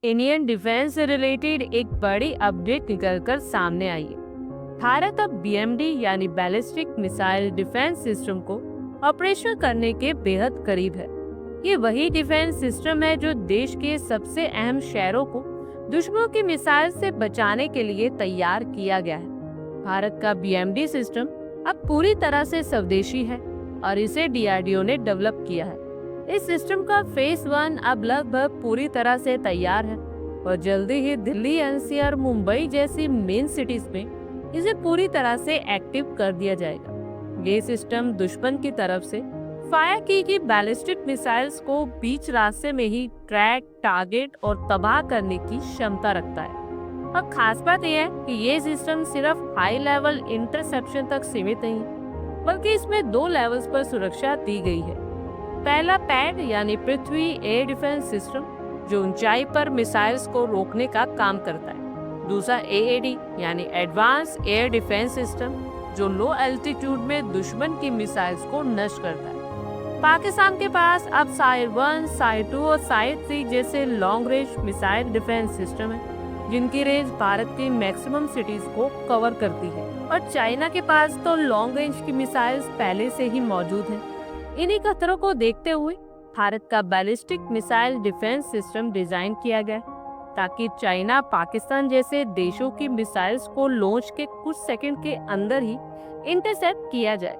Indian defence से related एक बड़ी अपडेट निकलकर सामने आई है। भारत अब बीएमडी यानी बैलिस्टिक मिसाइल डिफेंस सिस्टम को ऑपरेशनल करने के बेहद करीब है। ये वही डिफेंस सिस्टम है जो देश के सबसे अहम शहरों को दुश्मनों की मिसाइल से बचाने के लिए तैयार किया गया है। भारत का बीएमडी सिस्टम अब पूरी तरह से स्वदेशी है और इसे डीआरडीओ ने डेवलप किया है। इस सिस्टम का फेज 1 अब लगभग पूरी तरह से तैयार है और जल्दी ही दिल्ली, एनसीआर, मुंबई जैसी मेन सिटीज में इसे पूरी तरह से एक्टिव कर दिया जाएगा। ये सिस्टम दुश्मन की तरफ से फायर की गई बैलिस्टिक मिसाइल्स को बीच रास्ते में ही ट्रैक, टारगेट और तबाह करने की क्षमता रखता है। और खास बात यह है कि ये सिस्टम सिर्फ हाई लेवल इंटरसेप्शन तक सीमित नहीं, बल्कि इसमें 2 लेवल्स पर सुरक्षा दी गई है। पहला पैड यानी पृथ्वी एयर डिफेंस सिस्टम जो ऊंचाई पर मिसाइल्स को रोकने का काम करता है। दूसरा एएडी यानी एडवांस एयर डिफेंस सिस्टम जो लो एल्टीट्यूड में दुश्मन की मिसाइल्स को नष्ट करता है। पाकिस्तान के पास अब साइड 1, साइड 2 और साइड 3 जैसे long range missile defence system है जिनकी रेंज भारत की मैक्सिमम सिटीज को कवर करती है। और चाइना के पास तो लॉन्ग रेंज की मिसाइल्स पहले से ही मौजूद हैं। इन्हीं खतरों को देखते हुए भारत का ballistic missile defence system design किया गया ताकि चाइना, पाकिस्तान जैसे देशों की मिसाइल्स को लॉन्च के कुछ सेकंड के अंदर ही इंटरसेप्ट किया जाए।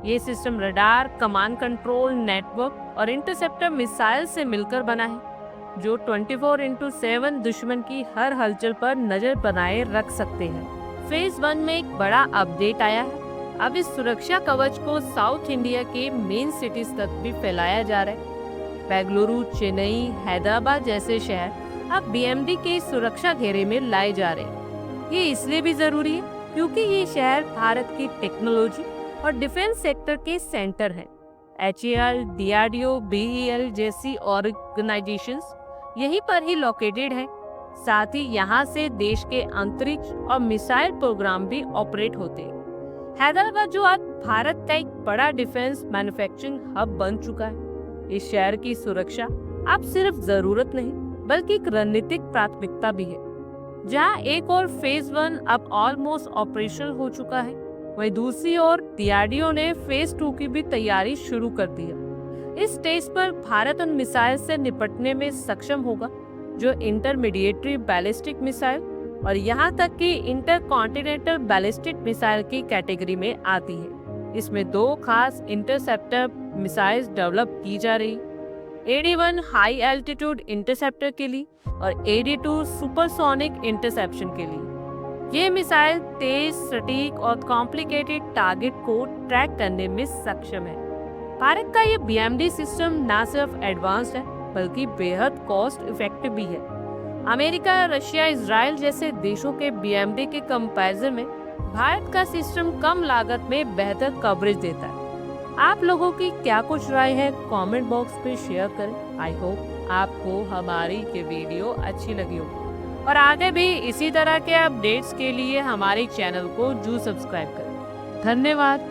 ये system radar, command control, network और इंटरसेप्टर मिसाइल से मिलकर बना है जो 24/7 दुश्मन की हर हलचल पर नजर बनाए रख सकते हैं। फेज 1 में एक बड़ा अपडेट आया है। अब इस सुरक्षा कवच को साउथ इंडिया के मेन सिटीज तक भी फैलाया जा रहा है। बेंगलुरु, चेन्नई, हैदराबाद जैसे शहर अब बीएमडी के सुरक्षा घेरे में लाए जा रहे हैं। ये इसलिए भी जरूरी है क्योंकि ये शहर भारत की टेक्नोलॉजी और डिफेंस सेक्टर के सेंटर हैं। एचएएल, डीआरडीओ, बीईएल जैसी ऑर्गेनाइजेशंस यहीं पर ही लोकेटेड है। साथ ही यहाँ से देश के अंतरिक्ष और मिसाइल प्रोग्राम भी ऑपरेट होते हैं। हैदराबाद जो आज भारत का एक बड़ा डिफेंस मैन्युफैक्चरिंग हब बन चुका है। इस शहर की सुरक्षा अब सिर्फ जरूरत नहीं बल्कि एक रणनीतिक प्राथमिकता भी है। जहां एक और फेज 1 अब ऑलमोस्ट ऑपरेशनल हो चुका है, वहीं दूसरी ओर डीआरडीओ ने फेज 2 की भी तैयारी शुरू कर दी है। इस स्टेज पर भारत उन मिसाइल से निपटने में सक्षम होगा जो इंटरमीडिएटरी बैलिस्टिक मिसाइल और यहाँ तक कि इंटरकॉन्टिनेंटल बैलिस्टिक मिसाइल की कैटेगरी में आती है। इसमें 2 खास इंटरसेप्टर मिसाइल्स डेवलप की जा रही, AD-1 हाई एल्टीट्यूड इंटरसेप्टर के लिए और AD-2 सुपरसोनिक इंटरसेप्शन के लिए। ये मिसाइल तेज, सटीक और कॉम्प्लिकेटेड टारगेट को ट्रैक करने में सक्षम है। भारत का ये बीएमडी सिस्टम न सिर्फ एडवांस्ड है बल्कि बेहद कॉस्ट इफेक्टिव भी है। अमेरिका, रशिया, इजराइल जैसे देशों के बीएमडी के कंपैरिजन में भारत का सिस्टम कम लागत में बेहतर कवरेज देता है। आप लोगों की क्या कुछ राय है कमेंट बॉक्स पे शेयर करें। आई होप आपको हमारी ये वीडियो अच्छी लगी हो और आगे भी इसी तरह के अपडेट्स के लिए हमारे चैनल को जरूर सब्सक्राइब करें। धन्यवाद।